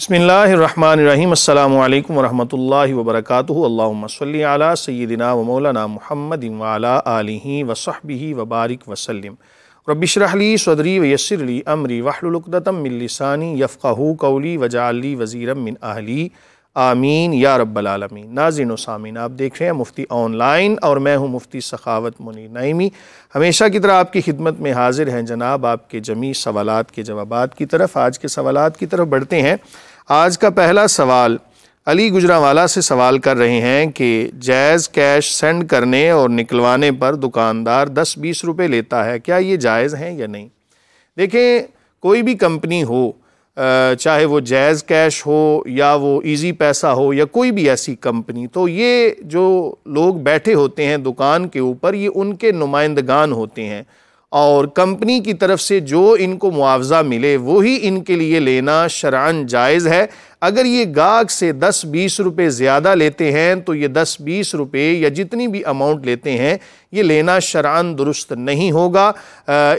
बिस्मिल्लाहिर्रहमानिर्रहीम। अस्सलामु अलैकुम वरहमतुल्लाहि वबरकातुहु। अल्लाहुम्मा सल्लि अला सय्यिदिना व मौलाना मुहम्मदिन व अला आलिहि व सहबिहि व बारिक वसल्लिम। रब्बि इश्रह ली सदरी व यस्सिर ली अमरी वहलुल उक़दतम मिन लिसानी यफ़क़हू क़ौली वजअल ली वज़ीरम मिन अहली आमीन या रब्बल आलमीन। नाज़रीन व सामीन, आप देख रहे हैं मुफ्ती ऑनलाइन और मैं हूँ मुफ्ती सखावत मुनीर नईमी। हमेशा की तरह आपकी खिदमत में हाजिर हैं जनाब आपके जमी सवालात के जवाबात की तरफ। आज के सवालात की तरफ बढ़ते हैं। आज का पहला सवाल अली गुजरांवाला से सवाल कर रहे हैं कि जायज़ कैश सेंड करने और निकलवाने पर दुकानदार 10-20 रुपये लेता है, क्या ये जायज़ हैं या नहीं? देखें, कोई भी कंपनी हो, चाहे वो जायज़ कैश हो या वो इजी पैसा हो या कोई भी ऐसी कंपनी, तो ये जो लोग बैठे होते हैं दुकान के ऊपर, ये उनके नुमाइंदगान होते हैं और कंपनी की तरफ से जो इनको मुआवजा मिले वही इनके लिए लेना शरअन जायज़ है। अगर ये गाहक से 10-20 रुपये ज़्यादा लेते हैं तो ये 10-20 रुपये या जितनी भी अमाउंट लेते हैं ये लेना शरअन दुरुस्त नहीं होगा,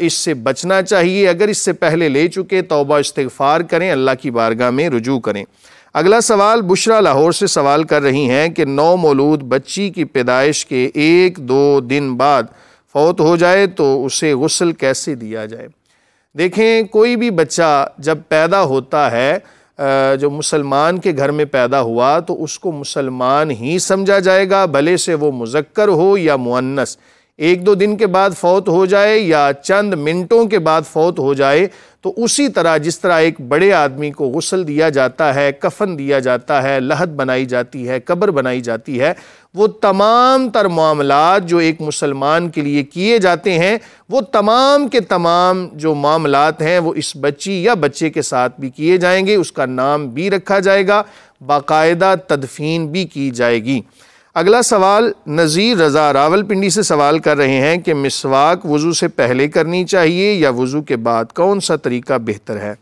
इससे बचना चाहिए। अगर इससे पहले ले चुके तौबा इस्तिग़फ़ार करें, अल्लाह की बारगाह में रुजू करें। अगला सवाल बुशरा लाहौर से सवाल कर रही हैं कि नौ मौलूद बच्ची की पैदाइश के 1-2 दिन बाद फौत हो जाए तो उसे गुस्ल कैसे दिया जाए? देखें, कोई भी बच्चा जब पैदा होता है, जो मुसलमान के घर में पैदा हुआ, तो उसको मुसलमान ही समझा जाएगा, भले से वो मुज़क्कर हो या मुअन्नस। 1-2 दिन के बाद फौत हो जाए या चंद मिनटों के बाद फौत हो जाए, तो उसी तरह जिस तरह एक बड़े आदमी को गुस्ल दिया जाता है, कफन दिया जाता है, लहद बनाई जाती है, कब्र बनाई जाती है, वो तमाम तर मामलात जो एक मुसलमान के लिए किए जाते हैं, वो तमाम के तमाम जो मामलात हैं वो इस बच्ची या बच्चे के साथ भी किए जाएंगे। उसका नाम भी रखा जाएगा, बाकायदा तदफीन भी की जाएगी। अगला सवाल नज़ीर रज़ा रावलपिंडी से सवाल कर रहे हैं कि मिसवाक वज़ू से पहले करनी चाहिए या वज़ू के बाद, कौन सा तरीका बेहतर है?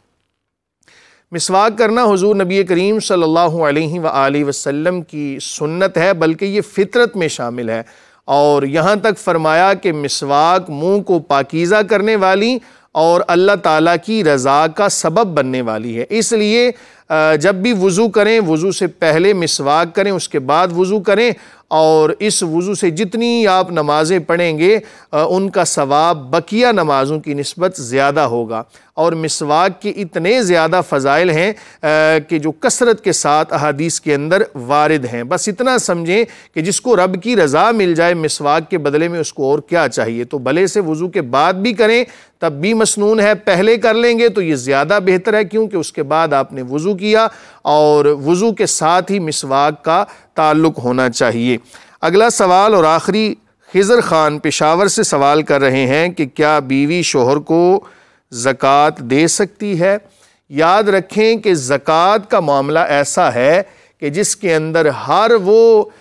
मिसवाक करना हुज़ूर नबी करीम सल्लल्लाहु अलैहि व आलिहि वसल्लम की सुन्नत है, बल्कि ये फितरत में शामिल है। और यहाँ तक फरमाया कि मिसवाक मुँह को पाकीज़ा करने वाली और अल्लाह ताला की रज़ा का सबब बनने वाली है। इसलिए जब भी वज़ू करें, वज़ू से पहले मिसवाक करें, उसके बाद वज़ू करें, और इस वज़ू से जितनी आप नमाज़ें पढ़ेंगे उनका सवाब बकिया नमाज़ों की निस्बत ज़्यादा होगा। और मिसवाक के इतने ज़्यादा फ़ज़ाइल हैं कि जो कसरत के साथ अहादीस के अंदर वारिद हैं। बस इतना समझें कि जिसको रब की रज़ा मिल जाए मिसवाक के बदले में, उसको और क्या चाहिए। तो भले से वज़ू के बाद भी करें तब भी मसनून है, पहले कर लेंगे तो ये ज़्यादा बेहतर है, क्योंकि उसके बाद आपने वज़ू किया और वज़ू के साथ ही मिसवाक का ताल्लुक़ होना चाहिए। अगला सवाल और आखिरी खिज़र ख़ान पेशावर से सवाल कर रहे हैं कि क्या बीवी शोहर को ज़कात दे सकती है? याद रखें कि ज़कात का मामला ऐसा है कि जिसके अंदर हर वो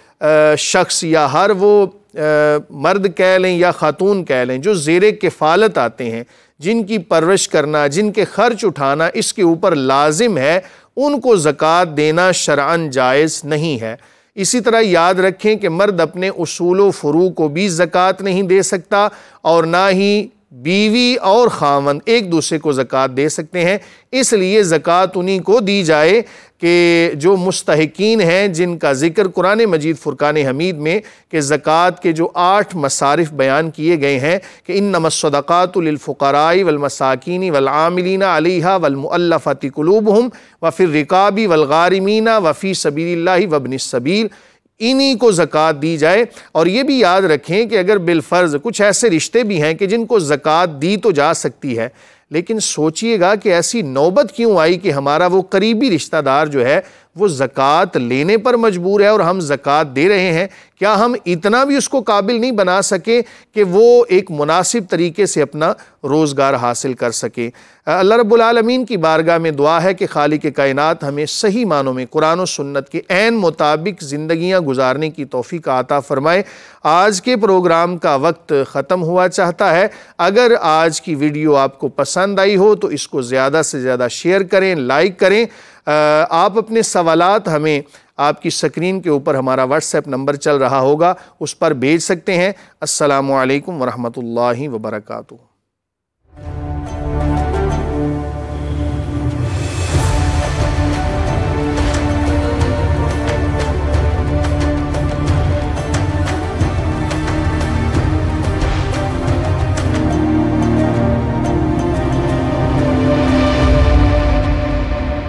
शख्स या हर वो मर्द कह लें या ख़ातून कह लें जो ज़ेरे किफ़ालत आते हैं, जिनकी परवरिश करना, जिनके खर्च उठाना इसके ऊपर लाजिम है, उनको ज़कात देना शरअन जायज़ नहीं है। इसी तरह याद रखें कि मर्द अपने उसूल व फ़ुरू को भी ज़कात नहीं दे सकता और ना ही बीवी और खावंद एक दूसरे को ज़कात दे सकते हैं। इसलिए ज़कात उन्हीं को दी जाए कि जो मुस्तहिकीन हैं, जिनका ज़िक्र कुरान मजीद फ़ुरक़ान हमीद में कि ज़कात के जो 8 मसारिफ़ बयान किए गए हैं कि इन्नमस्सदक़ातु लिलफ़ुक़राई वलमसाकीनी वलआमिलीना अलैहा वलमुअल्लफ़ति क़ुलूबुहुम व फ़िर रिक़ाबी वलग़ारिमीना व फ़ी सबीलिल्लाहि वब्निस सबील, इन्हीं को ज़कात दी जाए। और ये भी याद रखें कि अगर बिलफ़र्ज़ कुछ ऐसे रिश्ते भी हैं कि जिनको ज़कात दी तो जा सकती है, लेकिन सोचिएगा कि ऐसी नौबत क्यों आई कि हमारा वो करीबी रिश्तेदार जो है वो ज़कात लेने पर मजबूर है और हम ज़कात दे रहे हैं। क्या हम इतना भी उसको काबिल नहीं बना सके कि वो एक मुनासिब तरीके से अपना रोज़गार हासिल कर सके? अल्लाह रब्बुल आलमीन की बारगाह में दुआ है कि खालिक कायनात हमें सही मानों में कुरान और सुन्नत के ऐन मुताबिक ज़िंदगियाँ गुजारने की तौफ़ीक़ अता फ़रमाए। आज के प्रोग्राम का वक्त ख़त्म हुआ चाहता है। अगर आज की वीडियो आपको पसंद आई हो तो इसको ज़्यादा से ज़्यादा शेयर करें, लाइक करें। आप अपने सवालात हमें आपकी स्क्रीन के ऊपर हमारा व्हाट्सएप नंबर चल रहा होगा, उस पर भेज सकते हैं। अस्सलामु अलैकुम वरहमतुल्लाहि वबरकातुहू।